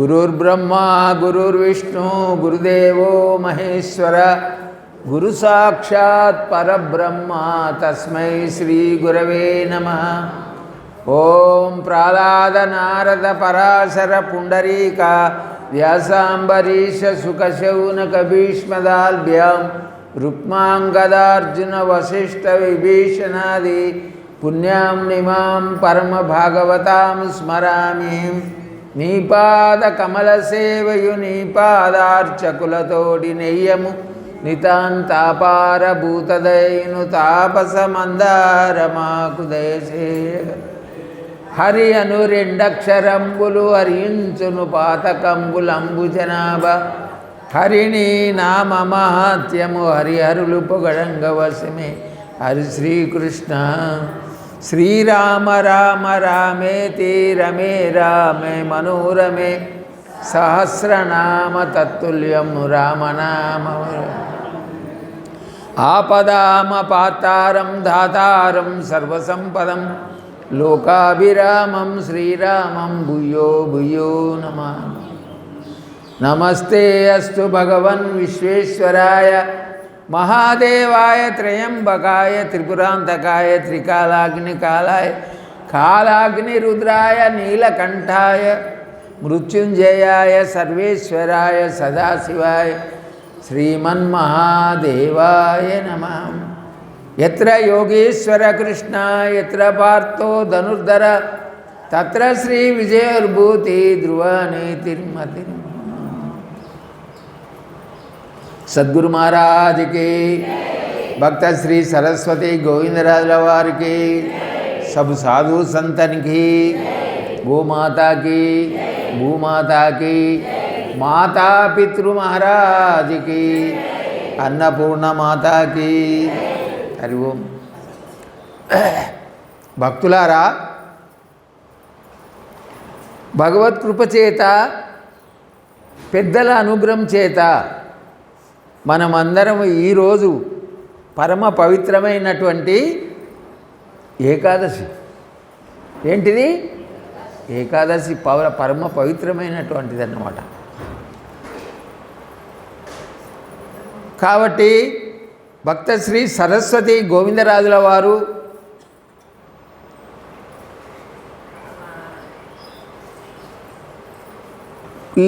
గురుర్బ్రహ్మా గురుర్విష్ణు గురుదేవో మహేశ్వర గురు సాక్షాత్ పరబ్రహ్మ తస్మై శ్రీ గురవే నమః. ఓం ప్రహ్లాద నారద పరాశర పుండరీక వ్యాసాంబరీష సుఖశౌనక భీష్మదాల్భ్యాం రుక్మాంగదార్జున వశిష్ఠ విభీషణాది పుణ్యాం నిమాం పరమ భాగవతాం స్మరామి. నీపాద కమల సేవయు నీపాదార్చకులతోడి నెయ్యము నితాంతాపార భూతదైను తాపస మందారమాకు దయచేయ. హరి అను రెండక్షరంబులు హరించును పాతకంబులంబు జనాభ. హరిని నామ మహాత్యము హరిహరులు పొగడంగవశమే. హరి శ్రీకృష్ణ శ్రీరామ రామ రామేతి రమే రామే మనోరమే సహస్రనామ తత్తుల్యం రామనామ. ఆపదామపాతారం ధాతారం సర్వసంపదం లోకాభిరామం శ్రీరామం భూయో భూయో నమామి. నమస్తే అస్తు భగవన్ విశ్వేశ్వరాయ మహాదేవాయ త్రయంబకాయ త్రిపురాంతకాయ త్రికాలాగ్నికాలాయ కాలాగ్నిరుద్రాయ నీలకంఠాయ మృత్యుంజయాయ సర్వేశ్వరాయ సదాశివాయ శ్రీమన్మహాదేవాయ నమః. యత్ర యోగేశ్వర కృష్ణ యత్ర పార్థో ధనుర్ధర తత్ర శ్రీ విజయోర్భూతి ధ్రువనేతిర్మతి. సద్గురు మహారాజ్కి, భక్త శ్రీ సరస్వతి గోవిందరాజుల వారికి, సబ్ సాధు సంతనికి, గోమాతాకి, భూమాతాకి, మాతా పితృ మహారాజ్కి, అన్నపూర్ణ మాతాకి. హరి ఓం. భక్తులారా, భగవత్ కృప చేత, పెద్దల అనుగ్రహం చేత మనమందరం ఈరోజు పరమ పవిత్రమైనటువంటి ఏకాదశి. ఏంటిది? ఏకాదశి పరమ పవిత్రమైనటువంటిది అన్నమాట. కాబట్టి భక్త శ్రీ సరస్వతి గోవిందరాజుల వారు ఈ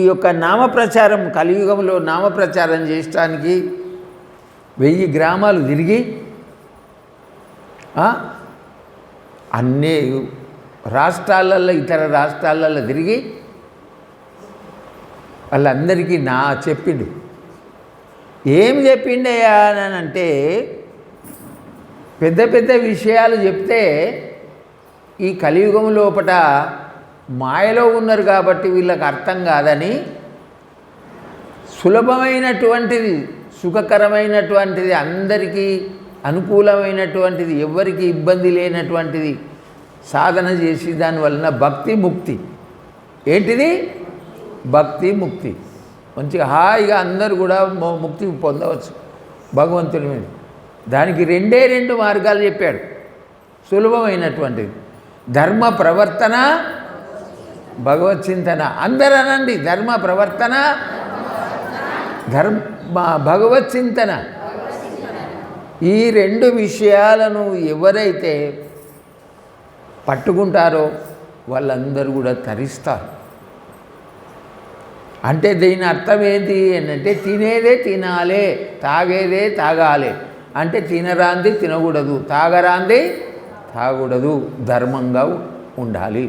యొక్క నామప్రచారం, కలియుగంలో నామప్రచారం చేయడానికి 1000 గ్రామాలు తిరిగి అన్ని రాష్ట్రాలలో, ఇతర రాష్ట్రాలలో తిరిగి వాళ్ళందరికీ చెప్పిండు. ఏం చెప్పిండయ్యా అని అంటే, పెద్ద పెద్ద విషయాలు చెప్తే ఈ కలియుగం లోపట మాయలో ఉన్నారు కాబట్టి వీళ్ళకి అర్థం కాదని, సులభమైనటువంటిది, సుఖకరమైనటువంటిది, అందరికీ అనుకూలమైనటువంటిది, ఎవరికి ఇబ్బంది లేనటువంటిది సాధన చేసి దానివలన భక్తి ముక్తి. ఏంటిది? భక్తి ముక్తి. మంచిగా హాయిగా అందరూ కూడా ముక్తి పొందవచ్చు భగవంతుని మీద. దానికి 2 మార్గాలు చెప్పాడు, సులభమైనటువంటిది. ధర్మ ప్రవర్తన, భగవత్ చింతన. అందరూ అనండి, ధర్మ ప్రవర్తన, భగవత్ చింతన. ఈ 2 విషయాలను ఎవరైతే పట్టుకుంటారో వాళ్ళందరూ కూడా తరిస్తారు. అంటే దీని అర్థం ఏంటి అంటే, తినేదే తినాలే, తాగేదే తాగాలి. అంటే తినరాంది తినకూడదు, తాగరాంది తాగకూడదు, ధర్మంగా ఉండాలి.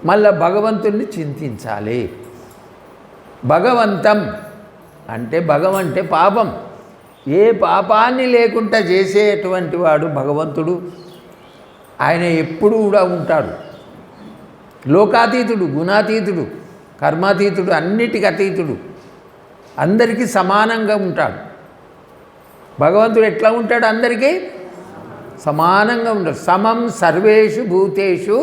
మళ్ళా భగవంతుణ్ణి చింతించాలి. భగవంతం అంటే, భగవంటే పాపం. ఏ పాపాన్ని లేకుండా చేసేటువంటి వాడు భగవంతుడు. ఆయన ఎప్పుడు కూడా ఉంటాడు. లోకాతీతుడు, గుణాతీతుడు, కర్మాతీతుడు, అన్నిటికీ అతీతుడు, అందరికీ సమానంగా ఉంటాడు. భగవంతుడు ఎట్లా ఉంటాడు? అందరికీ సమానంగా ఉంటాడు. సమం సర్వేషు భూతేషు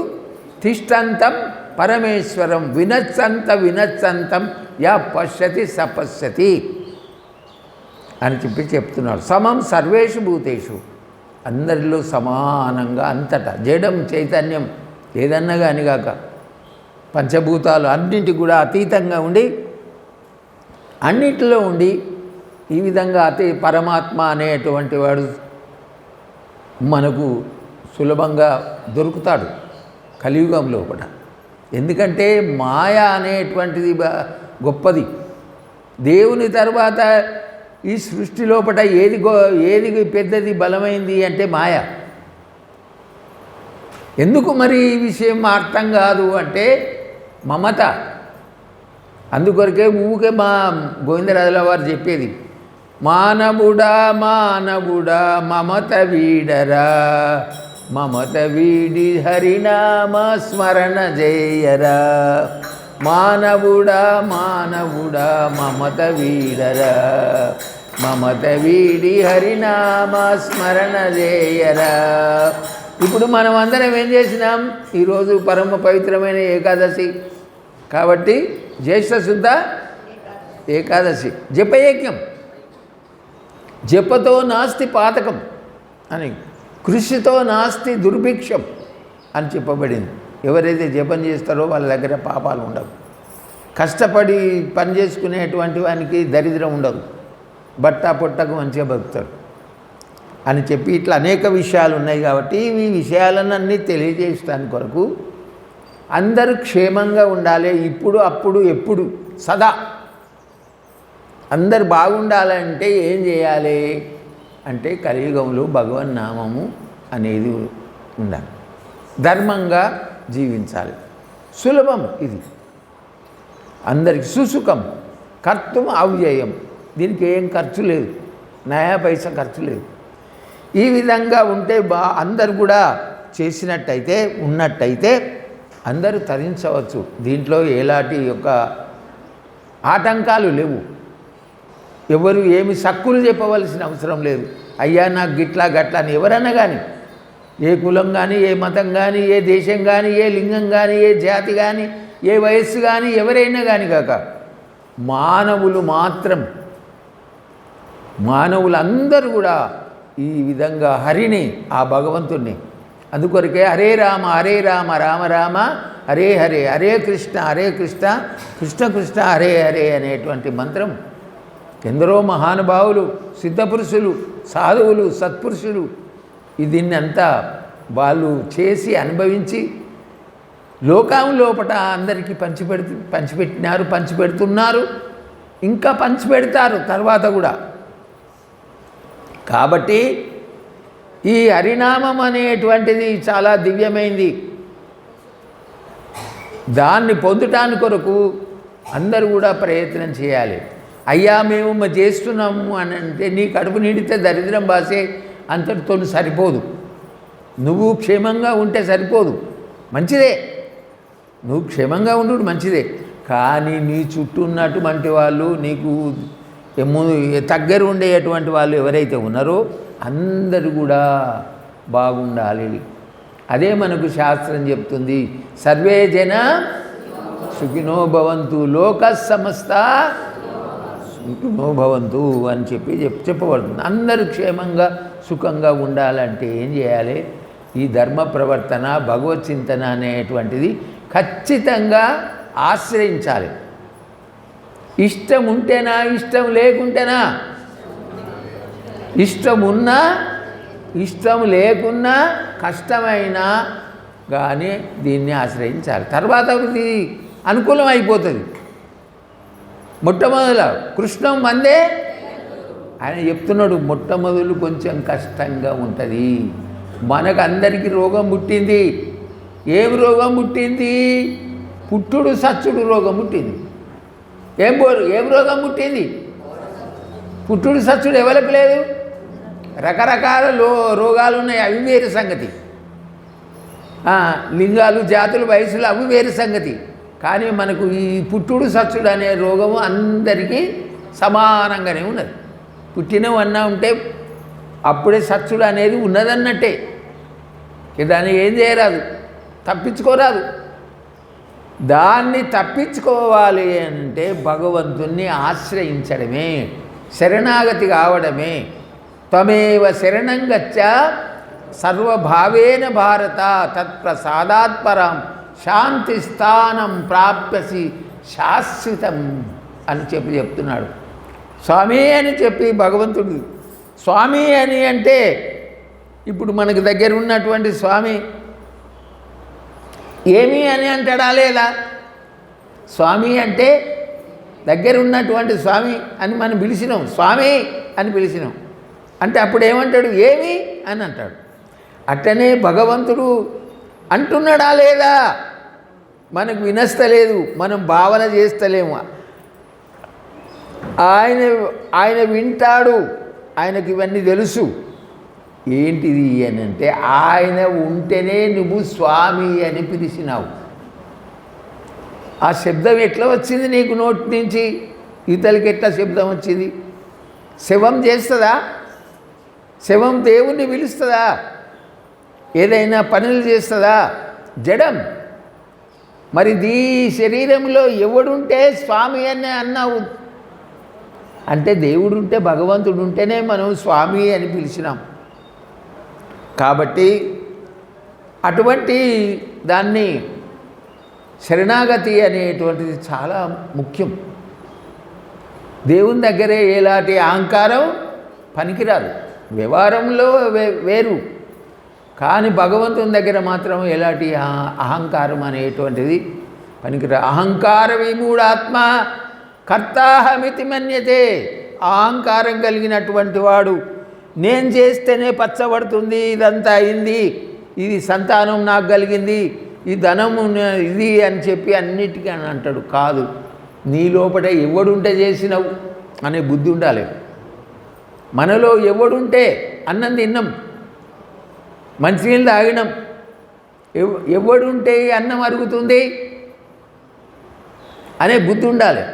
తిష్టంతం పరమేశ్వరం వినచ్చంతం యా పశ్యతి సపశ్యతి అని చెప్తున్నాడు. సమం సర్వేషు భూతేషు, అందరిలో సమానంగా, అంతటా జడం చైతన్యం ఏదన్నా కానీ కాక పంచభూతాలు అన్నింటికి కూడా అతీతంగా ఉండి అన్నిటిలో ఉండి ఈ విధంగా పరమాత్మ అనేటువంటి వాడు మనకు సులభంగా దొరుకుతాడు కలియుగంలో కూడా. ఎందుకంటే మాయ అనేటువంటిది గొప్పది. దేవుని తర్వాత ఈ సృష్టి లోపల ఏది పెద్దది బలమైంది అంటే మాయ. ఎందుకు మరి ఈ విషయం అర్థం కాదు అంటే మమత. అందుకొరకే ఊకే మా గోవిందరాజుల వారు చెప్పేది, మానవుడా మానవుడా మమత వీడరా, మమత వీడి హరినామ స్మరణ చేయరా, మానవుడా మానవుడా మమత వీడరా, మమత వీడి హరినామ స్మరణ చేయరా. ఇప్పుడు మనం అందరం ఏం చేసినాం? ఈరోజు పరమ పవిత్రమైన ఏకాదశి కాబట్టి జ్యేష్ఠ శుద్ధ ఏకాదశి జపయజ్ఞం. జపతో నాస్తి పాతకం అని, కృషితో నాస్తి దుర్భిక్షం అని చెప్పబడింది. ఎవరైతే జపం చేస్తారో వాళ్ళ దగ్గర పాపాలు ఉండవు. కష్టపడి పని చేసుకునేటువంటి వానికి దరిద్రం ఉండదు. బట్టా పొట్టకు మంచిగా బతుకుతాడు అని చెప్పి ఇట్లా అనేక విషయాలు ఉన్నాయి. కాబట్టి ఈ విషయాలన్నీ తెలియజేయడానికి కొరకు అందరూ క్షేమంగా ఉండాలి. ఇప్పుడు అప్పుడు ఎప్పుడు సదా అందరు బాగుండాలంటే ఏం చేయాలి అంటే కలియుగంలో భగవన్నామము అనేది ఉండాలి. ధర్మంగా జీవించాలి. సులభం ఇది అందరికి. సుసుఖం కర్తం అవ్యయం. దీనికి ఏం ఖర్చు లేదు, నయా పైసా ఖర్చు లేదు. ఈ విధంగా ఉంటే అందరు కూడా చేసినట్టయితే ఉన్నట్టయితే అందరూ తరించవచ్చు. దీంట్లో ఎలాంటి యొక్క ఆటంకాలు లేవు. ఎవరు ఏమి సక్కులు చెప్పవలసిన అవసరం లేదు. అయ్యా నాకు గిట్లా గట్లా అని ఎవరన్నా కానీ, ఏ కులం కానీ, ఏ మతం కానీ, ఏ దేశం కానీ, ఏ లింగం కానీ, ఏ జాతి కానీ, ఏ వయస్సు కానీ, ఎవరైనా కానీ కాక మానవులు మాత్రం, మానవులందరూ కూడా ఈ విధంగా హరిని, ఆ భగవంతుణ్ణి, అందుకొరకే హరే రామ రామ రామ హరే హరే, హరే కృష్ణ కృష్ణ కృష్ణ హరే హరే అనేటువంటి మంత్రం ఎందరో మహానుభావులు, సిద్ధపురుషులు, సాధువులు, సత్పురుషులు దీన్ని అంతా వాళ్ళు చేసి అనుభవించి లోకం లోపల అందరికీ పంచిపెట్టినారు, పంచిపెడుతున్నారు, ఇంకా పంచిపెడతారు తర్వాత కూడా. కాబట్టి ఈ హరినామం అనేటువంటిది చాలా దివ్యమైంది. దాన్ని పొందటానికి కొరకు అందరూ కూడా ప్రయత్నం చేయాలి. అయ్యా మేము చేస్తున్నాము అని అంటే నీ కడుపు నిండితే దరిద్రం బాసే అంతటితో సరిపోదు. నువ్వు క్షేమంగా ఉంటే సరిపోదు, మంచిదే. నువ్వు క్షేమంగా ఉండు మంచిదే. కానీ నీ చుట్టూ ఉన్నటువంటి వాళ్ళు, నీకు దగ్గర ఉండేటువంటి వాళ్ళు ఎవరైతే ఉన్నారో అందరూ కూడా బాగుండాలి. అదే మనకు శాస్త్రం చెప్తుంది. సర్వే జన సుఖినో భవంతు, లోక సమస్త సుఖినో భవంతు అని చెప్పబడుతుంది. అందరూ క్షేమంగా సుఖంగా ఉండాలంటే ఏం చేయాలి? ఈ ధర్మ ప్రవర్తన, భగవత్ చింతన అనేటువంటిది ఖచ్చితంగా ఆశ్రయించాలి. ఇష్టం ఉంటేనా, ఇష్టం లేకుంటేనా, ఇష్టం ఉన్నా ఇష్టం లేకున్నా కష్టమైనా కానీ దీన్ని ఆశ్రయించాలి. తర్వాత ఇది అనుకూలం అయిపోతుంది. మొట్టమొదల కృష్ణం మందే ఆయన చెప్తున్నాడు. మొట్టమొదలు కొంచెం కష్టంగా ఉంటుంది. మనకు అందరికీ రోగం పుట్టింది. ఏం రోగం పుట్టింది? పుట్టుడు సచ్చుడు రోగం పుట్టింది. ఏం రోగం పుట్టింది? పుట్టుడు సచ్చుడు ఎవరికి లేదు. రకరకాల రోగాలు ఉన్నాయి, అవి వేరు సంగతి. లింగాలు, జాతులు, వయసులు అవి వేరు సంగతి. కానీ మనకు ఈ పుట్టుడు సచ్చుడు అనే రోగము అందరికీ సమానంగానే ఉన్నది. పుట్టినవన్నా ఉంటే అప్పుడే సచ్చుడు అనేది ఉన్నదన్నట్టే. దాన్ని ఏం చేయరాదు, తప్పించుకోరాదు. దాన్ని తప్పించుకోవాలి అంటే భగవంతుణ్ణి ఆశ్రయించడమే, శరణాగతి కావడమే. త్వమేవ శరణం గచ్చ సర్వభావేన భారత తత్ప్రసాదాత్పరాం శాంతి స్థానం ప్రాప్యసి శాశ్వతం అని చెప్తున్నాడు. స్వామి అని చెప్పి భగవంతుడు స్వామి అని అంటే ఇప్పుడు మనకు దగ్గర ఉన్నటువంటి స్వామి ఏమి అని అంటాడా లేదా? స్వామి అంటే దగ్గర ఉన్నటువంటి స్వామి అని మనం పిలిచినాం, స్వామి అని పిలిచినాం అంటే అప్పుడు ఏమంటాడు? ఏమి అని అంటాడు. అట్టనే భగవంతుడు అంటున్నాడా లేదా? మనకు వినస్తలేదు, మనం భావన చేస్తలేము. ఆయన వింటాడు, ఆయనకి ఇవన్నీ తెలుసు. ఏంటిది అని అంటే ఆయన ఉంటేనే నువ్వు స్వామి అని పిలిచినావు. ఆ శబ్దం ఎట్లా వచ్చింది నీకు నోటి నుంచి? ఇతలకి ఎట్లా శబ్దం వచ్చింది? శవం చేస్తుందా? శవం దేవుణ్ణి పిలుస్తుందా? ఏదైనా పనులు చేస్తుందా? జడం. మరి ఈ శరీరంలో ఎవడుంటే స్వామి అని అన్నావు అంటే దేవుడు ఉంటే, భగవంతుడు ఉంటేనే మనం స్వామి అని పిలిచినాం. కాబట్టి అటువంటి దాన్ని శరణాగతి అనేటువంటిది చాలా ముఖ్యం. దేవుని దగ్గరే ఎలాంటి అహంకారం పనికిరాదు. వ్యవహారంలో వేరు, కానీ భగవంతుని దగ్గర మాత్రం ఎలాంటి అహంకారం అనేటువంటిది పనికిరాదు. అహంకార విమూఢాత్మ కర్తాహమితి మన్యతే. అహంకారం కలిగినటువంటి వాడు నేను చేస్తేనే పచ్చబడుతుంది, ఇదంతా అయింది, ఇది సంతానం నాకు కలిగింది, ఈ ధనము ఇది అని చెప్పి అన్నిటికీ అని అంటాడు. కాదు, నీ లోపల ఎవడుంటే చేసినావు అనే బుద్ధి ఉండాలి. మనలో ఎవడుంటే అన్నం తిన్నాం, మంచినీళ్ళు తాగినాం, ఎవడుంటే అన్నం అరుగుతుంది అనే బుద్ధి ఉండాలి.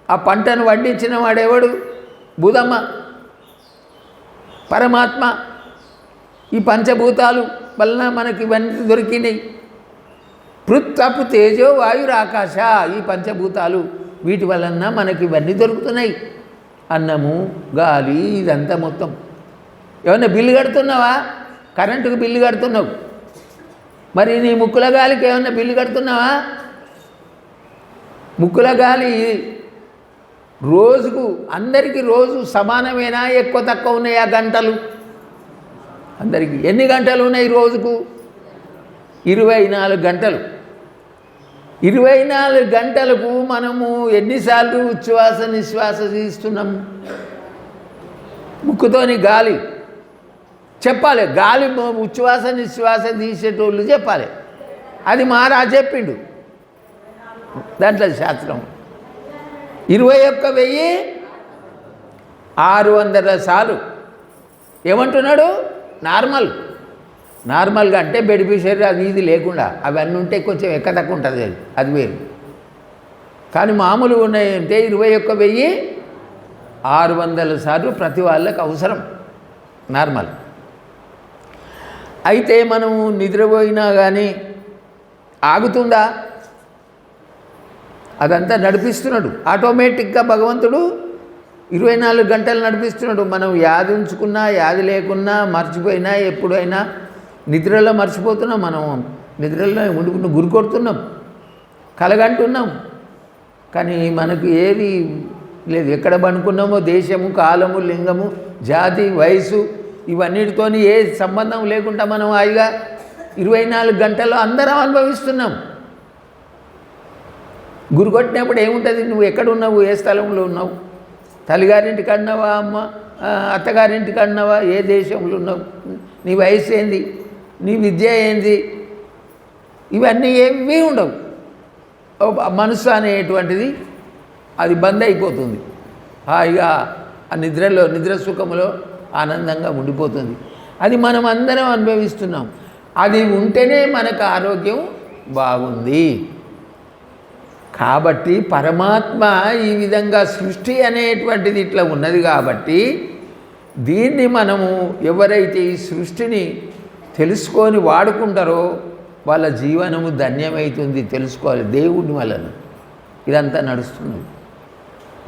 ఆ పంటను వండించిన వాడెవడు? బుధమ్మ, పరమాత్మ. ఈ పంచభూతాలు వలన మనకి ఇవన్నీ దొరికినాయి. పృథ్వపు తేజో వాయురాకాశ, ఈ పంచభూతాలు వీటి వలన మనకి ఇవన్నీ దొరుకుతున్నాయి. అన్నము, గాలి, ఇదంతా మొత్తం. ఏమన్నా బిల్లు కడుతున్నావా? కరెంటుకు బిల్లు కడుతున్నావు. మరి నీ ముక్కుల గాలికి ఏమన్నా బిల్లు కడుతున్నావా? ముక్కుల గాలి రోజుకు అందరికీ రోజు సమానమేనా? ఎక్కువ తక్కువ ఉన్నాయా గంటలు? అందరికీ ఎన్ని గంటలు ఉన్నాయి రోజుకు? 24 గంటలు. 24 గంటలకు మనము ఎన్నిసార్లు ఉచ్ఛ్వాస నిశ్వాస తీస్తున్నాం? ముక్కుతోని గాలి చెప్పాలి. గాలి ఉచ్ఛ్వాస నిశ్వాస తీసేటోళ్ళు చెప్పాలి. అది మహారాజు చెప్పిండు దాంట్లో శాస్త్రం. 21,600 సార్లు ఏమంటున్నాడు? నార్మల్గా అంటే బెడిఫిషరీ అది ఇది లేకుండా అవన్నీ ఉంటే కొంచెం ఎక్కదక్క ఉంటుంది, అది వేరు. కానీ మామూలుగా ఉన్నాయంటే 21,600 సార్లు ప్రతి వాళ్ళకి అవసరం, నార్మల్. అయితే మనము నిద్రపోయినా కానీ ఆగుతుందా? అదంతా నడిపిస్తున్నాడు ఆటోమేటిక్గా భగవంతుడు. 24 గంటలు నడిపిస్తున్నాడు. మనం యాది ఉంచుకున్నా యాది లేకున్నా మర్చిపోయినా ఎప్పుడైనా నిద్రలో మర్చిపోతున్నాం. మనం నిద్రలో ఉండుకున్న గురి కొడుతున్నాం, కలగంటున్నాం, కానీ మనకు ఏది లేదు. ఎక్కడ పనుకున్నామో దేశము, కాలము, లింగము, జాతి, వయసు ఇవన్నిటితోని ఏ సంబంధం లేకుండా మనం హాయిగా 24 గంటల్లో అందరం అనుభవిస్తున్నాం. గురి కొట్టినప్పుడు ఏముంటుంది? నువ్వు ఎక్కడున్నావు, ఏ స్థలంలో ఉన్నావు? తల్లిగారింటికి అన్నావా, అమ్మ అత్తగారింటికి అన్నావా, ఏ దేశంలో ఉన్నావు, నీ వయసు ఏంది, నీ విద్య ఏంది, ఇవన్నీ ఏమీ ఉండవు. మనసు అనేటువంటిది అది బంద్ అయిపోతుంది. హాయిగా ఆ నిద్ర సుఖంలో ఆనందంగా ఉండిపోతుంది. అది మనం అందరం అనుభవిస్తున్నాం. అది ఉంటేనే మనకు ఆరోగ్యం బాగుంది. కాబట్టి పరమాత్మ ఈ విధంగా సృష్టి అనేటువంటిది ఇట్లా ఉన్నది. కాబట్టి దీన్ని మనము ఎవరైతే ఈ సృష్టిని తెలుసుకొని వాడుకుంటారో వాళ్ళ జీవనము ధన్యమవుతుంది. తెలుసుకోవాలి, దేవుడి వలన ఇదంతా నడుస్తున్నది.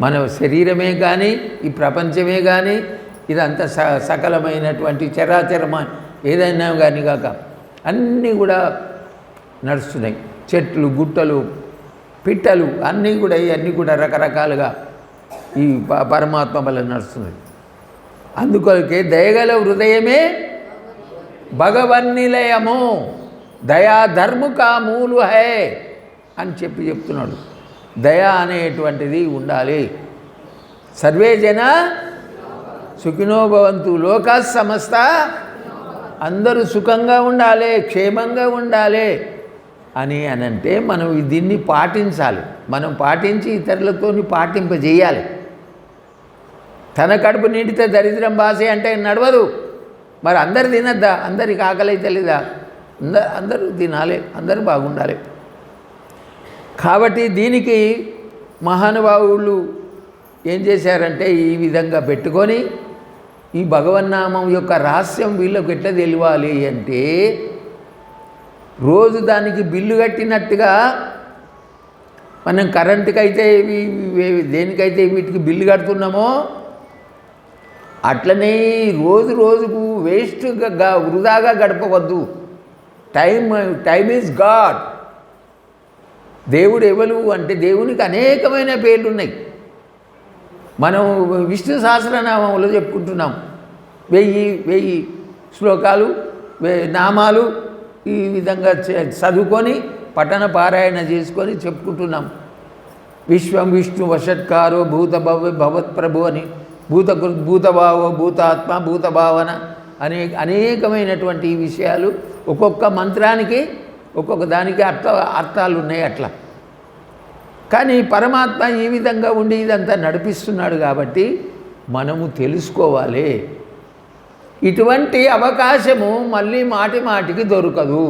మన శరీరమే కానీ ఈ ప్రపంచమే కానీ ఇదంతా సకలమైనటువంటి చరాచరమ ఏదైనా కానీ కాక అన్నీ కూడా నడుస్తున్నాయి. చెట్లు, గుట్టలు, పిట్టలు అన్నీ కూడా ఇవన్నీ కూడా రకరకాలుగా ఈ పరమాత్మ వల్ల నడుస్తుంది. అందుకొరకే దయగల హృదయమే భగవన్నిలయము, దయా ధర్మ కా మూలు హై అని చెప్తున్నాడు. దయ అనేటువంటిది ఉండాలి. సర్వే జన సుఖినో భవంతు, లోక సమస్త అందరూ సుఖంగా ఉండాలి, క్షేమంగా ఉండాలి అని అంటే మనం దీన్ని పాటించాలి. మనం పాటించి ఇతరులతో పాటింపజేయాలి. తన కడుపు నిండితే దరిద్రం బాసే అంటే నడవదు. మరి అందరు తినద్దా? అందరికి ఆకలి తెలీదా? అందరూ తినాలి, అందరూ బాగుండాలి. కాబట్టి దీనికి మహానుభావులు ఏం చేశారంటే ఈ విధంగా పెట్టుకొని ఈ భగవన్నామం యొక్క రహస్యం వీళ్ళకు ఎట్లా తెలియాలి అంటే రోజు దానికి బిల్లు కట్టినట్టుగా మనం కరెంటుకైతే దేనికైతే వీటికి బిల్లు కడుతున్నామో అట్లనే రోజుకు వేస్ట్గా వృధాగా గడపవద్దు. Time is God. దేవుడు ఎవరు అంటే దేవునికి అనేకమైన పేర్లు ఉన్నాయి. మనం విష్ణు సహస్రనామంలో చెప్పుకుంటున్నాం. 1000 శ్లోకాలు, నామాలు ఈ విధంగా చదువుకొని పఠన పారాయణ చేసుకొని చెప్పుకుంటున్నాం. విశ్వం విష్ణు వషట్కారో భూత భవత్ప్రభు అని, భూతభావో భూతాత్మ భూతభావన అనేకమైనటువంటి విషయాలు ఒక్కొక్క మంత్రానికి ఒక్కొక్క దానికి అర్థాలు ఉన్నాయి. అట్లా కానీ పరమాత్మ ఈ విధంగా ఉండి ఇదంతా నడిపిస్తున్నాడు కాబట్టి మనము తెలుసుకోవాలి. ఇటువంటి అవకాశము మళ్ళీ మాటికి దొరకదు.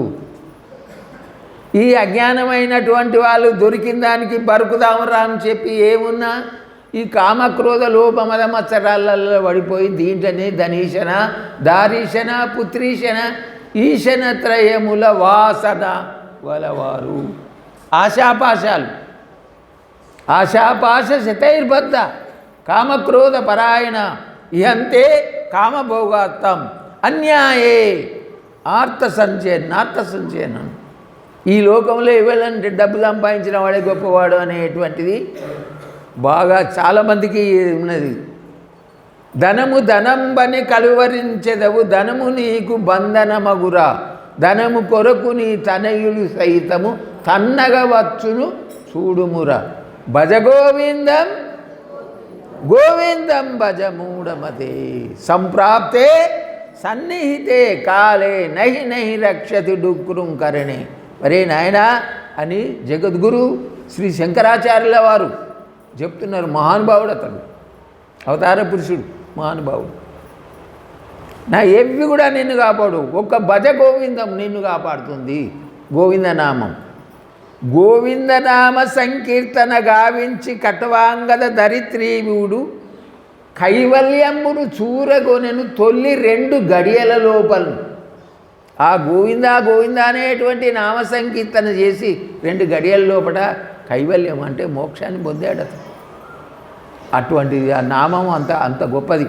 ఈ అజ్ఞానమైనటువంటి వాళ్ళు దొరికిన దానికి బరుకుదామరా అని చెప్పి ఏమున్నా ఈ కామక్రోధ లోపమద మత్సరాలలో పడిపోయి దీంట్లోనే ధనీశన దారీశన పుత్రీశన ఈశన త్రయముల వాసన వలవారు. ఆశాపాశ శతైర్బద్ధ కామక్రోధ పరాయణ ఇహంతే కామభోగాత్తం అన్యాయే నార్త సంచయనం. ఈ లోకంలో ఎవరంటే డబ్బు సంపాదించిన వాడే గొప్పవాడు అనేటువంటిది బాగా చాలామందికి ఉన్నది. ధనంబని కలువరించెదవు, ధనము నీకు బంధనమగురా, ధనము కొరకు నీ తనయులు సైతము తన్నగవచ్చును చూడుమురా. భజ గోవిందం గోవిందం భజ మూఢమతే, సంప్రాప్తే సన్నిహితే కాలే నహి రక్షతి డుక్రుం కరణే. మరే నాయనా అని జగద్గురు శ్రీ శంకరాచార్యుల వారు చెప్తున్నారు. మహానుభావుడు, అతడు అవతార పురుషుడు, మహానుభావుడు. నా ఏవి కూడా నిన్ను కాపాడు, ఒక్క భజ గోవిందం నిన్ను కాపాడుతుంది. గోవిందనామం, గోవిందనామ సంకీర్తన గావించి కటవాంగద దరిత్రీవుడు కైవల్యంబును చూరగొనెను తొల్లి 2 గడియల లోపల. ఆ గోవింద అనేటువంటి నామ సంకీర్తన చేసి 2 గడియల లోపల కైవల్యం అంటే మోక్షాన్ని పొందాడు. అటువంటిది ఆ నామం అంత గొప్పది.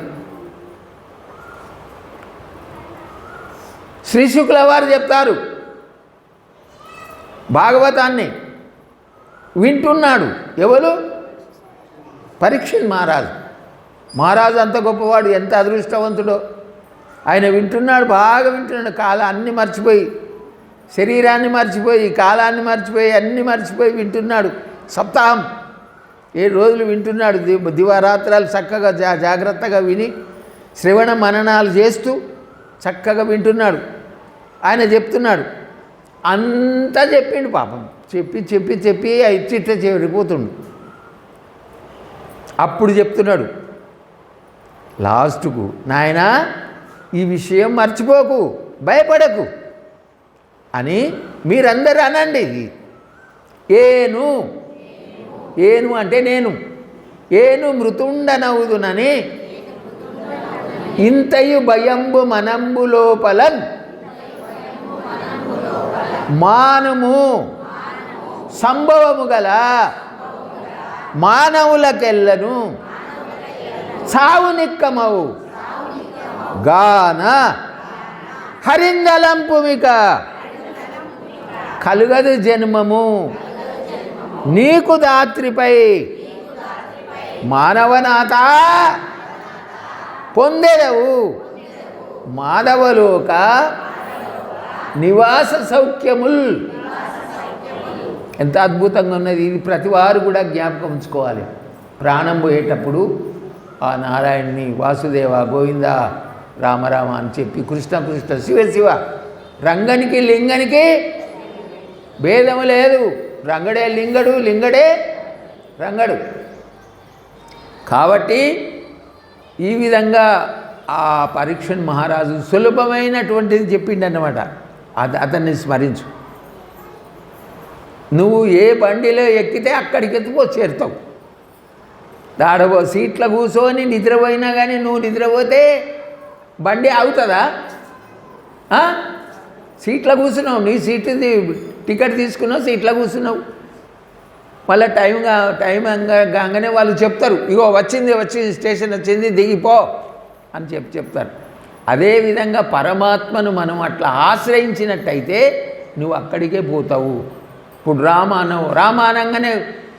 శ్రీ శుక్ల వారు చెప్తారు, భాగవతాన్ని వింటున్నాడు. ఎవరు? పరీక్షిత్ మహారాజు అంత గొప్పవాడు, ఎంత అదృష్టవంతుడో. ఆయన వింటున్నాడు, బాగా వింటున్నాడు. కాలాన్ని మర్చిపోయి, శరీరాన్ని మర్చిపోయి, కాలాన్ని మర్చిపోయి, అన్నీ మర్చిపోయి వింటున్నాడు. సప్తాహం 7 రోజులు వింటున్నాడు. దివారాత్రాలు చక్కగా జాగ్రత్తగా విని శ్రవణ మననాలు చేస్తూ చక్కగా వింటున్నాడు. ఆయన చెప్తున్నాడు, అంతా చెప్పిండు. పాపం చెప్పి ఇట్ట చెడిపోతుండు. అప్పుడు చెప్తున్నాడు లాస్ట్కు, నాయనా ఈ విషయం మర్చిపోకు, భయపడకు అని మీరందరూ అనండి. ఏను అంటే నేను, ఏను మృతుండనవుదునని ఇంతయు భయంబు మనంబు లోపలన్ మానము సంభవము గల మానవులకెల్లను సావునిక్కమవు గాన హరిందలంపుమిక కలుగదు జన్మము నీకు దాత్రిపై మానవనాథ పొందెదవు మాధవలోక నివాస సౌఖ్యముల్. ఎంత అద్భుతంగా ఉన్నది ఇది. ప్రతివారు కూడా జ్ఞాపకం ఉంచుకోవాలి. ప్రాణం పోయేటప్పుడు ఆ నారాయణ్ణి వాసుదేవ గోవింద రామరామ అని చెప్పి కృష్ణ కృష్ణ శివ శివ. రంగనికి లింగనికి భేదము లేదు. రంగడే లింగడు, లింగడే రంగడు. కాబట్టి ఈ విధంగా ఆ పరీక్షణ్ మహారాజు సులభమైనటువంటిది చెప్పిండన్నమాట. అతన్ని స్మరించు. నువ్వు ఏ బండిలో ఎక్కితే అక్కడికి ఎత్తుకో చేరుతావు. దాడబో సీట్లో కూర్చొని నిద్రపోయినా కానీ నువ్వు నిద్రపోతే బండి ఆగుతుందా? సీట్లో కూర్చున్నావు, నీ సీటు టికెట్ తీసుకున్నావు, సీట్లో కూర్చున్నావు. మళ్ళీ టైం కాగానే వాళ్ళు చెప్తారు, ఇగో వచ్చింది స్టేషన్ వచ్చింది దిగిపో అని చెప్తారు. అదేవిధంగా పరమాత్మను మనం అట్లా ఆశ్రయించినట్టయితే నువ్వు అక్కడికే పోతావు. ఇప్పుడు రామ అనగానే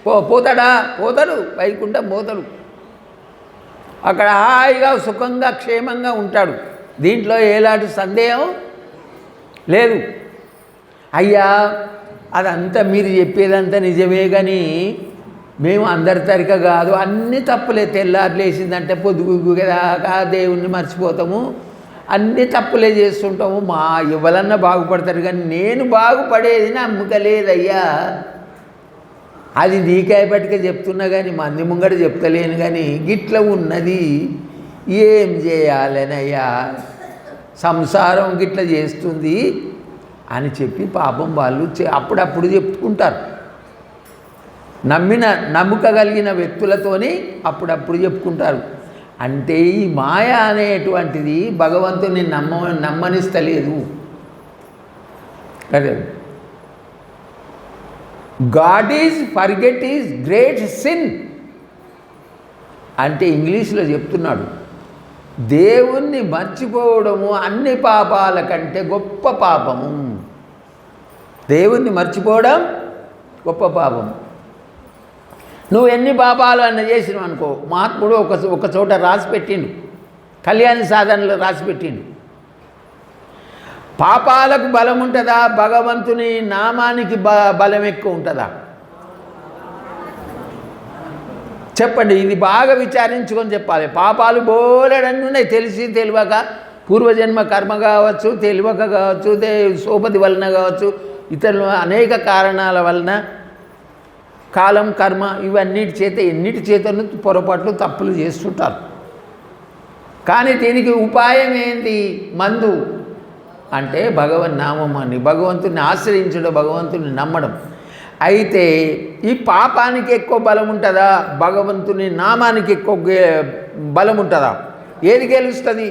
పోతాడు వైకుంఠం పోతాడు. అక్కడ హాయిగా సుఖంగా క్షేమంగా ఉంటాడు. దీంట్లో ఎలాంటి సందేహం లేదు. అయ్యా అదంతా మీరు చెప్పేదంతా నిజమే, కానీ మేము అందరి తరిక కాదు, అన్నీ తప్పులే. తెల్లారు లేచిందంటే పొద్దుగు కదా దేవుణ్ణి మర్చిపోతాము, అన్నీ తప్పులే చేస్తుంటాము. ఎవరన్నా బాగుపడతారు, కానీ నేను బాగుపడేది నమ్మకలేదయ్యా. అది నీకేపటికే చెప్తున్నా కానీ మంది ముంగట చెప్తలేను, కానీ గిట్ల ఉన్నది ఏం చేయాలనయ్యా, సంసారం గిట్ల చేస్తుంది అని చెప్పి పాపం వాళ్ళు అప్పుడప్పుడు చెప్పుకుంటారు. నమ్మకగలిగిన వ్యక్తులతోని అప్పుడప్పుడు చెప్పుకుంటారు. అంటే ఈ మాయ అనేటువంటిది భగవంతుని నమ్మనిస్తలేదు. అదే God is forget is great sin అంటే ఇంగ్లీష్లో చెప్తున్నాడు, దేవుణ్ణి మర్చిపోవడము అన్ని పాపాల కంటే గొప్ప పాపము. దేవుణ్ణి మర్చిపోవడం గొప్ప పాపము. నువ్వు ఎన్ని పాపాలు అన్న చేసినావు అనుకో, మహాత్ముడు ఒక చోట రాసి పెట్టిండు, కళ్యాణ సాధనలో రాసి పెట్టిండు. పాపాలకు బలం ఉంటుందా, భగవంతుని నామానికి బలం ఎక్కువ ఉంటుందా? చెప్పండి. ఇది బాగా విచారించుకొని చెప్పాలి. పాపాలు బోలెడన్నీ ఉన్నాయి, తెలిసి తెలియక, పూర్వజన్మ కర్మ కావచ్చు, తెలియక కావచ్చు, సోపతి వలన కావచ్చు, ఇతరులు అనేక కారణాల వలన, కాలం కర్మ ఇవన్నిటి చేత ఎన్నిటి చేతను పొరపాట్లు తప్పులు చేస్తుంటారు. కానీ దీనికి ఉపాయం ఏంటి? మందు అంటే భగవన్నామం అని, భగవంతుని ఆశ్రయించడం, భగవంతుని నమ్మడం. అయితే ఈ పాపానికి ఎక్కువ బలం ఉంటుందా, భగవంతుని నామానికి ఎక్కువ బలం ఉంటుందా? ఏది గెలుస్తుంది?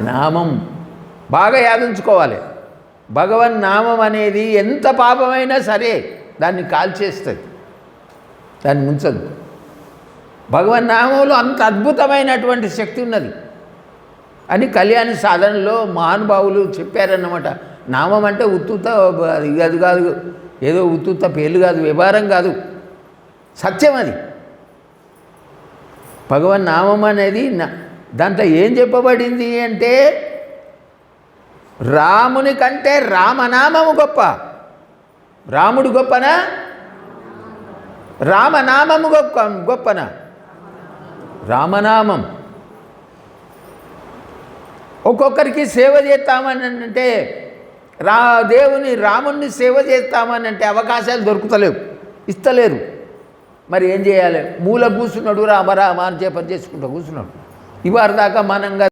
నామం. బాగా యాదించుకోవాలి. భగవన్ నామం అనేది ఎంత పాపమైనా సరే దాన్ని కాల్చేస్తుంది, దాన్ని ముంచదు. భగవన్ నామంలో అంత అద్భుతమైనటువంటి శక్తి ఉన్నది అని కళ్యాణ సాధనలో మహానుభావులు చెప్పారన్నమాట. నామం అంటే ఉత్తుత అది కాదు, ఏదో ఉత్తుత పేర్లు కాదు, వ్యవహారం కాదు, సత్యం అది. భగవన్ నామం అనేది దాంట్లో ఏం చెప్పబడింది అంటే, రాముని కంటే రామనామము గొప్ప. రాముడు గొప్పనా? రామనామము గొప్పనా? రామనామం. ఒక్కొక్కరికి సేవ చేస్తామని అంటే, రాముణ్ణి సేవ చేస్తామని అంటే అవకాశాలు దొరుకుతలేవు, ఇస్తలేరు. మరి ఏం చేయాలి? మూల కూర్చున్నాడు, రామ రామ అని చెప్పని చేసుకుంటూ కూర్చున్నాడు. ఇవాళ దాకా మనంగా